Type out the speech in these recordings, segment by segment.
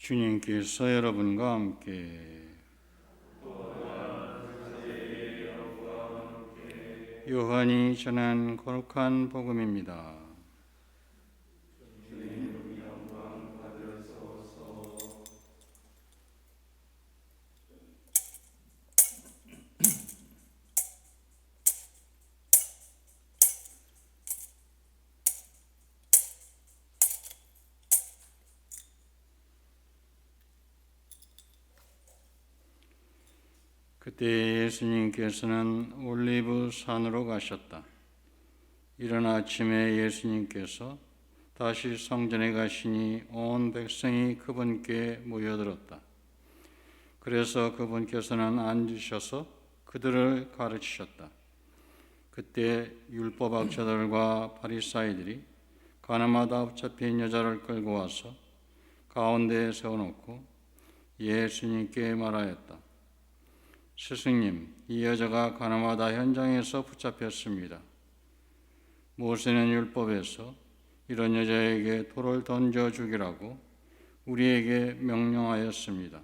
주님께서 여러분과 함께 요한이 전한 거룩한 복음입니다. 그때 예수님께서는 올리브 산으로 가셨다. 이른 아침에 예수님께서 다시 성전에 가시니 온 백성이 그분께 모여들었다. 그래서 그분께서는 앉으셔서 그들을 가르치셨다. 그때 율법학자들과 바리사이들이 가늠하다 붙잡힌 여자를 끌고 와서 가운데에 세워놓고 예수님께 말하였다. 스승님, 이 여자가 가늠하다 현장에서 붙잡혔습니다. 모세는 율법에서 이런 여자에게 돌을 던져 죽이라고 우리에게 명령하였습니다.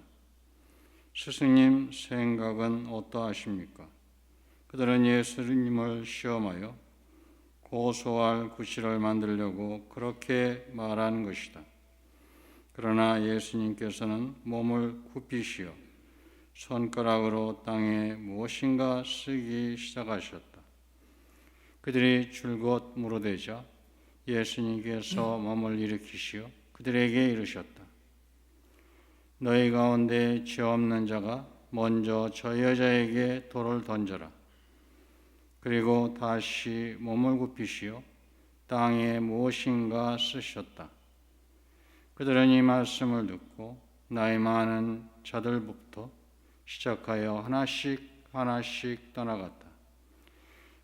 스승님 생각은 어떠하십니까? 그들은 예수님을 시험하여 고소할 구실을 만들려고 그렇게 말한 것이다. 그러나 예수님께서는 몸을 굽히시어 손가락으로 땅에 무엇인가 쓰기 시작하셨다. 그들이 줄곧 물어대자 예수님께서 몸을 일으키시어 그들에게 이르셨다. 너희 가운데 죄 없는 자가 먼저 저 여자에게 돌을 던져라. 그리고 다시 몸을 굽히시어 땅에 무엇인가 쓰셨다. 그들은 이 말씀을 듣고 나이 많은 자들부터 시작하여 하나씩 떠나갔다.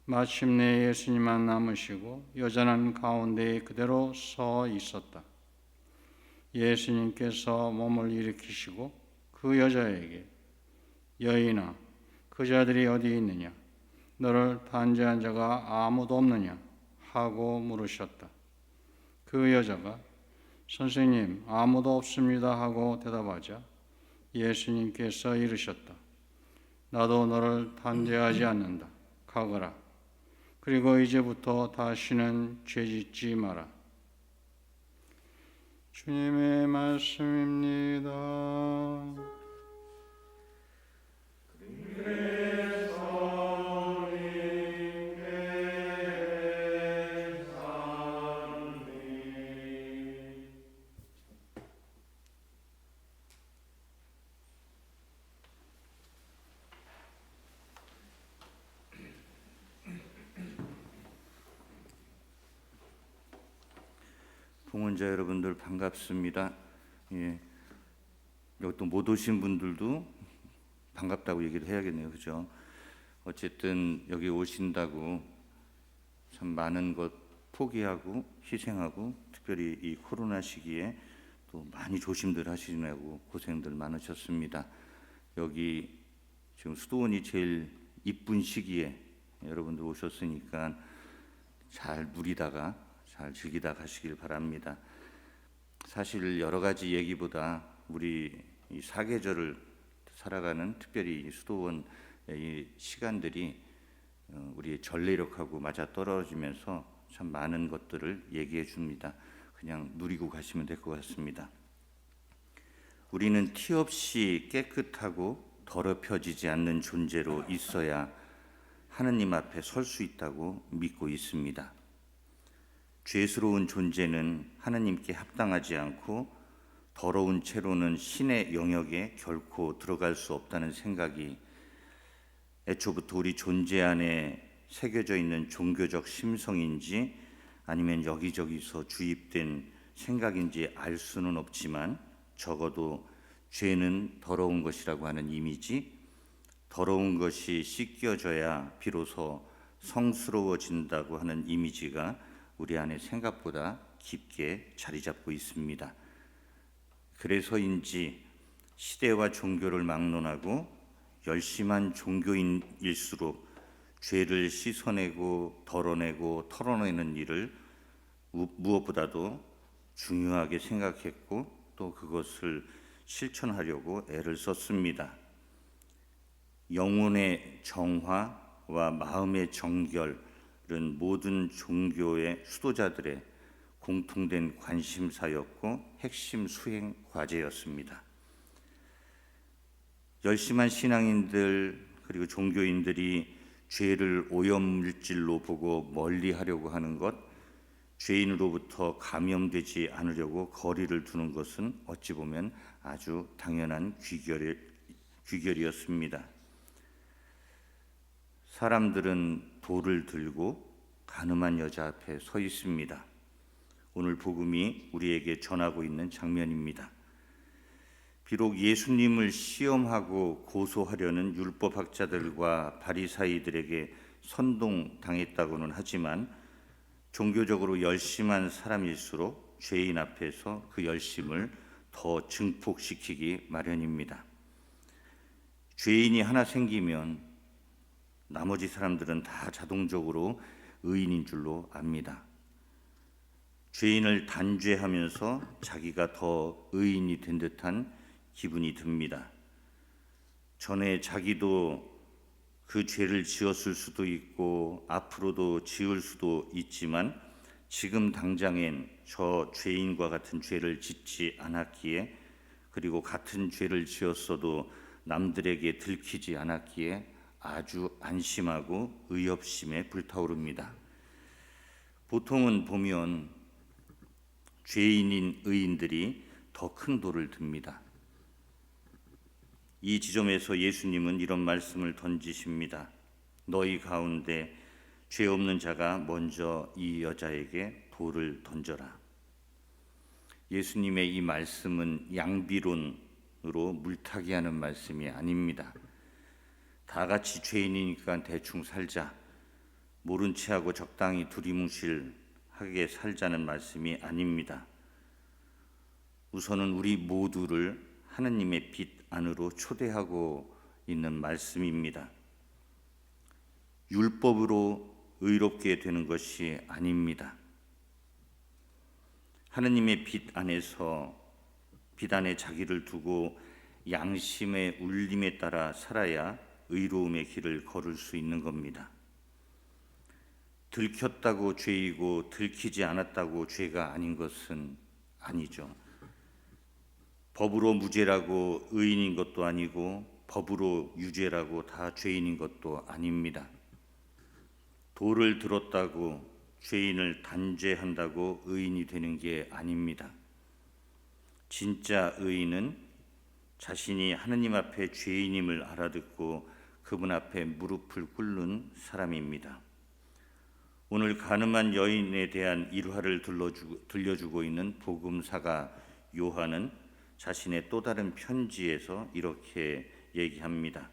마침내 예수님만 남으시고 여자는 가운데에 그대로 서 있었다. 예수님께서 몸을 일으키시고 그 여자에게 여인아, 그 자들이 어디 있느냐? 너를 단죄한 자가 아무도 없느냐? 하고 물으셨다. 그 여자가 선생님, 아무도 없습니다 하고 대답하자 예수님께서 이르셨다. 나도 너를 단죄하지 않는다. 가거라. 그리고 이제부터 다시는 죄짓지 마라. 주님의 말씀입니다. 봉헌자 여러분들 반갑습니다. 여기 또 못 오신 분들도 반갑다고 얘기를 해야겠네요, 그죠? 어쨌든 여기 오신다고 참 많은 것 포기하고 희생하고 특별히 이 코로나 시기에 또 많이 조심들 하시느라고 고생들 많으셨습니다. 여기 지금 수도원이 제일 이쁜 시기에 여러분들 오셨으니까 잘 누리다가 잘 즐기다 가시길 바랍니다. 사실 여러 가지 얘기보다 우리 이 사계절을 살아가는 특별히 이 수도원의 이 시간들이 우리의 전례력하고 맞아 떨어지면서 참 많은 것들을 얘기해 줍니다. 그냥 누리고 가시면 될 것 같습니다. 우리는 티 없이 깨끗하고 더럽혀지지 않는 존재로 있어야 하느님 앞에 설 수 있다고 믿고 있습니다. 죄스러운 존재는 하느님께 합당하지 않고 더러운 채로는 신의 영역에 결코 들어갈 수 없다는 생각이 애초부터 우리 존재 안에 새겨져 있는 종교적 심성인지 아니면 여기저기서 주입된 생각인지 알 수는 없지만 적어도 죄는 더러운 것이라고 하는 이미지, 더러운 것이 씻겨져야 비로소 성스러워진다고 하는 이미지가 우리 안에 생각보다 깊게 자리 잡고 있습니다. 그래서인지 시대와 종교를 막론하고 열심한 종교인일수록 죄를 씻어내고 덜어내고 털어내는 일을 무엇보다도 중요하게 생각했고 또 그것을 실천하려고 애를 썼습니다. 영혼의 정화와 마음의 정결은 모든 종교의 수도자들의 공통된 관심사였고 핵심 수행 과제였습니다. 열심한 신앙인들 그리고 종교인들이 죄를 오염물질로 보고 멀리하려고 하는 것, 죄인으로부터 감염되지 않으려고 거리를 두는 것은 어찌 보면 아주 당연한 귀결이었습니다. 사람들은 돌을 들고 가늠한 여자 앞에 서 있습니다. 오늘 복음이 우리에게 전하고 있는 장면입니다. 비록 예수님을 시험하고 고소하려는 율법학자들과 바리사이들에게 선동당했다고는 하지만 종교적으로 열심한 사람일수록 죄인 앞에서 그 열심을 더 증폭시키기 마련입니다. 죄인이 하나 생기면 나머지 사람들은 다 자동적으로 의인인 줄로 압니다. 죄인을 단죄하면서 자기가 더 의인이 된 듯한 기분이 듭니다. 전에 자기도 그 죄를 지었을 수도 있고 앞으로도 지을 수도 있지만 지금 당장엔 저 죄인과 같은 죄를 짓지 않았기에, 그리고 같은 죄를 지었어도 남들에게 들키지 않았기에 아주 안심하고 의협심에 불타오릅니다. 보통은 보면 죄인인 의인들이 더 큰 돌을 듭니다. 이 지점에서 예수님은 이런 말씀을 던지십니다. 너희 가운데 죄 없는 자가 먼저 이 여자에게 돌을 던져라. 예수님의 이 말씀은 양비론으로 물타기하는 말씀이 아닙니다. 다 같이 죄인이니까 대충 살자, 모른 체하고 적당히 두리뭉실하게 살자는 말씀이 아닙니다. 우선은 우리 모두를 하느님의 빛 안으로 초대하고 있는 말씀입니다. 율법으로 의롭게 되는 것이 아닙니다. 하느님의 빛 안에서 빛 안에 자기를 두고 양심의 울림에 따라 살아야 의로움의 길을 걸을 수 있는 겁니다. 들켰다고 죄이고 들키지 않았다고 죄가 아닌 것은 아니죠. 법으로 무죄라고 의인인 것도 아니고 법으로 유죄라고 다 죄인인 것도 아닙니다. 돌을 들었다고 죄인을 단죄한다고 의인이 되는 게 아닙니다. 진짜 의인은 자신이 하느님 앞에 죄인임을 알아듣고 그분 앞에 무릎을 꿇는 사람입니다. 오늘 가늠한 여인에 대한 일화를 들려주고 있는 복음사가 요한은 자신의 또 다른 편지에서 이렇게 얘기합니다.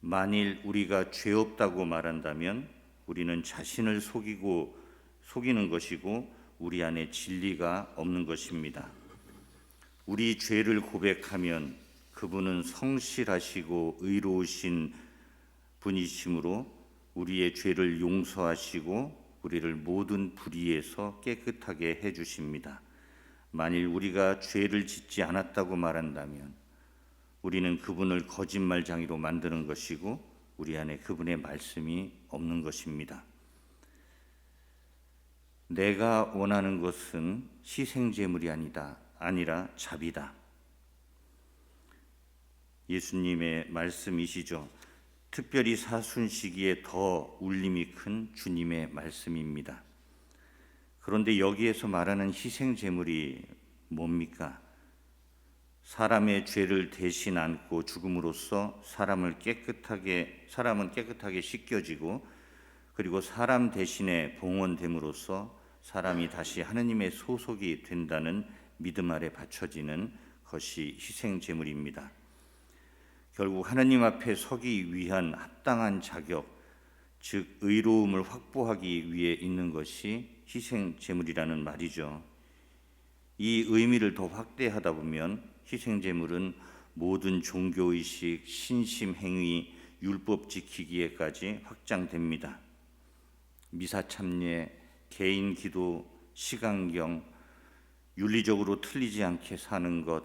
만일 우리가 죄 없다고 말한다면 우리는 자신을 속이는 것이고 우리 안에 진리가 없는 것입니다. 우리 죄를 고백하면 그분은 성실하시고 의로우신 분이시므로 우리의 죄를 용서하시고 우리를 모든 불의에서 깨끗하게 해주십니다. 만일 우리가 죄를 짓지 않았다고 말한다면 우리는 그분을 거짓말쟁이로 만드는 것이고 우리 안에 그분의 말씀이 없는 것입니다. 내가 원하는 것은 희생제물이 아니라 자비다. 예수님의 말씀이시죠. 특별히 사순 시기에 더 울림이 큰 주님의 말씀입니다. 그런데 여기에서 말하는 희생제물이 뭡니까? 사람의 죄를 대신 안고 죽음으로써 사람은 깨끗하게 씻겨지고 그리고 사람 대신에 봉헌됨으로써 사람이 다시 하느님의 소속이 된다는 믿음 아래 바쳐지는 것이 희생제물입니다. 결국 하느님 앞에 서기 위한 합당한 자격, 즉 의로움을 확보하기 위해 있는 것이 희생제물이라는 말이죠. 이 의미를 더 확대하다 보면 희생제물은 모든 종교의식, 신심행위, 율법 지키기에까지 확장됩니다. 미사참례, 개인기도, 시간경, 윤리적으로 틀리지 않게 사는 것,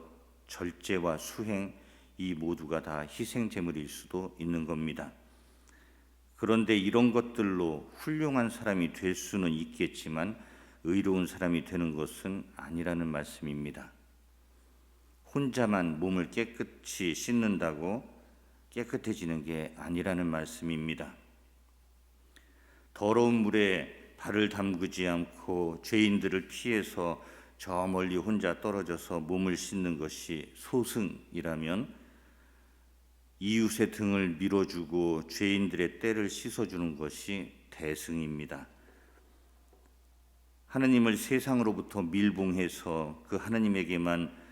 절제와 수행 이 모두가 다 희생 제물일 수도 있는 겁니다. 그런데 이런 것들로 훌륭한 사람이 될 수는 있겠지만 의로운 사람이 되는 것은 아니라는 말씀입니다. 혼자만 몸을 깨끗이 씻는다고 깨끗해지는 게 아니라는 말씀입니다. 더러운 물에 발을 담그지 않고 죄인들을 피해서 저 멀리 혼자 떨어져서 몸을 씻는 것이 소승이라면 이웃의 등을 밀어주고 죄인들의 떼를 씻어주는 것이 대승입니다. 하느님을 세상으로부터 밀봉해서 그 하느님에게만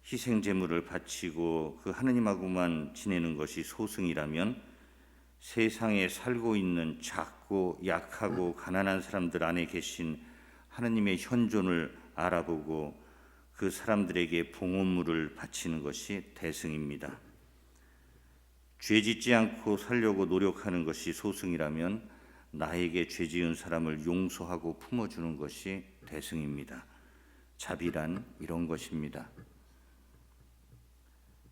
희생 제물을 바치고 그 하느님하고만 지내는 것이 소승이라면 세상에 살고 있는 작고 약하고 가난한 사람들 안에 계신 하느님의 현존을 알아보고 그 사람들에게 봉헌물을 바치는 것이 대승입니다. 죄 짓지 않고 살려고 노력하는 것이 소승이라면 나에게 죄 지은 사람을 용서하고 품어주는 것이 대승입니다. 자비란 이런 것입니다.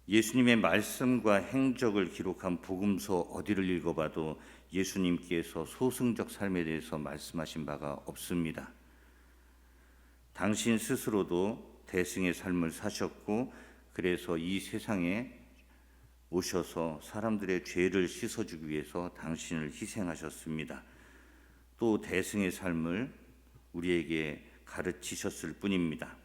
예수님의 말씀과 행적을 기록한 복음서 어디를 읽어봐도 예수님께서 소승적 삶에 대해서 말씀하신 바가 없습니다. 당신 스스로도 대승의 삶을 사셨고 그래서 이 세상에 오셔서 사람들의 죄를 씻어주기 위해서 당신을 희생하셨습니다. 또 대승의 삶을 우리에게 가르치셨을 뿐입니다.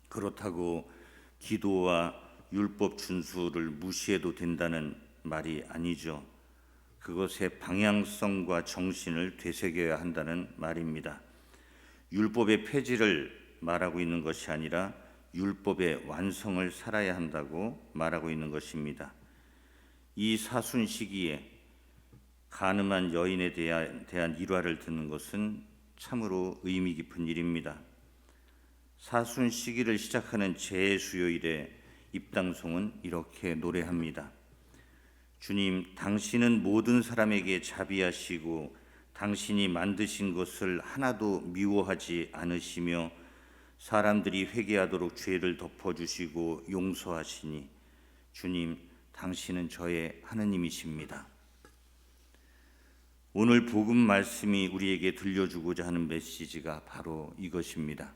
그렇다고 기도와 율법 준수를 무시해도 된다는 말이 아니죠. 그것의 방향성과 정신을 되새겨야 한다는 말입니다. 율법의 폐지를 말하고 있는 것이 아니라 율법의 완성을 살아야 한다고 말하고 있는 것입니다. 이 사순 시기에 간음한 여인에 대한 일화를 듣는 것은 참으로 의미 깊은 일입니다. 사순 시기를 시작하는 제수요일에 입당송은 이렇게 노래합니다. 주님, 당신은 모든 사람에게 자비하시고 당신이 만드신 것을 하나도 미워하지 않으시며 사람들이 회개하도록 죄를 덮어주시고 용서하시니 주님, 당신은 저의 하느님이십니다. 오늘 복음 말씀이 우리에게 들려주고자 하는 메시지가 바로 이것입니다.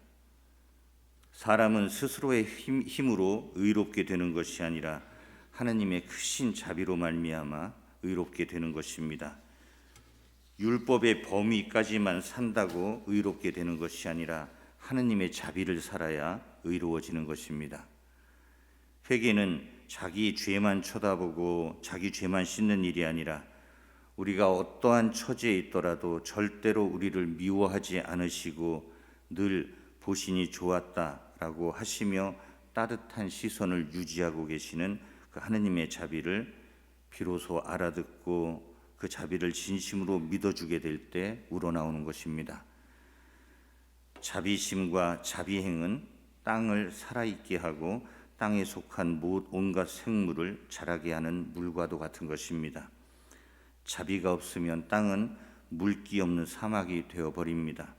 사람은 스스로의 힘으로 의롭게 되는 것이 아니라 하느님의 크신 자비로 말미암아 의롭게 되는 것입니다. 율법의 범위까지만 산다고 의롭게 되는 것이 아니라 하느님의 자비를 살아야 의로워지는 것입니다. 회개는 자기 죄만 쳐다보고 자기 죄만 씻는 일이 아니라 우리가 어떠한 처지에 있더라도 절대로 우리를 미워하지 않으시고 늘 보시니 좋았다라고 하시며 따뜻한 시선을 유지하고 계시는 그 하느님의 자비를 비로소 알아듣고 그 자비를 진심으로 믿어주게 될 때 우러나오는 것입니다. 자비심과 자비행은 땅을 살아있게 하고 땅에 속한 온갖 생물을 자라게 하는 물과도 같은 것입니다. 자비가 없으면 땅은 물기 없는 사막이 되어버립니다.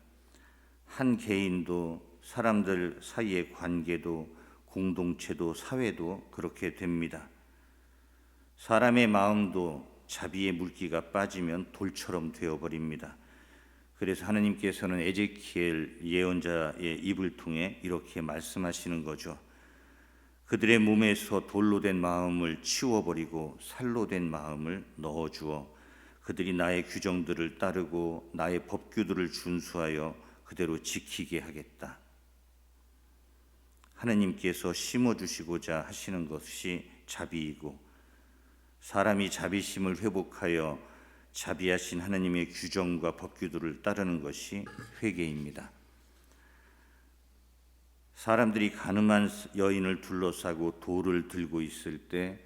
한 개인도 사람들 사이의 관계도 공동체도 사회도 그렇게 됩니다. 사람의 마음도 자비의 물기가 빠지면 돌처럼 되어버립니다. 그래서 하느님께서는 에제키엘 예언자의 입을 통해 이렇게 말씀하시는 거죠. 그들의 몸에서 돌로 된 마음을 치워버리고 살로 된 마음을 넣어주어 그들이 나의 규정들을 따르고 나의 법규들을 준수하여 그대로 지키게 하겠다. 하느님께서 심어주시고자 하시는 것이 자비이고 사람이 자비심을 회복하여 자비하신 하느님의 규정과 법규들을 따르는 것이 회개입니다. 사람들이 간음한 여인을 둘러싸고 돌을 들고 있을 때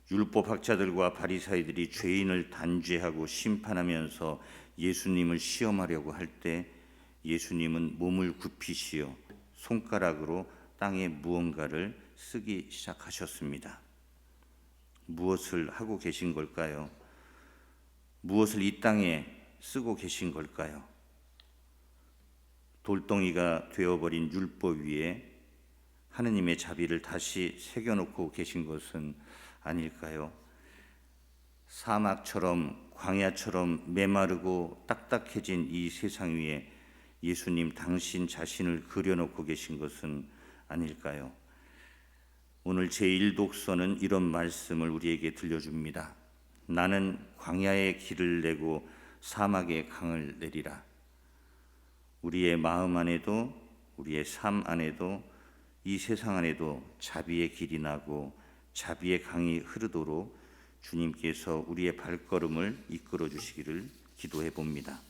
율법학자들과 바리사이들이 죄인을 단죄하고 심판하면서 예수님을 시험하려고 할 때 예수님은 몸을 굽히시어 손가락으로 땅에 무언가를 쓰기 시작하셨습니다. 무엇을 하고 계신 걸까요? 무엇을 이 땅에 쓰고 계신 걸까요? 돌덩이가 되어버린 율법 위에 하느님의 자비를 다시 새겨놓고 계신 것은 아닐까요? 사막처럼 광야처럼 메마르고 딱딱해진 이 세상 위에 예수님 당신 자신을 그려놓고 계신 것은 아닐까요? 오늘 제1독서는 이런 말씀을 우리에게 들려줍니다. 나는 광야의 길을 내고 사막의 강을 내리라. 우리의 마음 안에도 우리의 삶 안에도 이 세상 안에도 자비의 길이 나고 자비의 강이 흐르도록 주님께서 우리의 발걸음을 이끌어 주시기를 기도해 봅니다.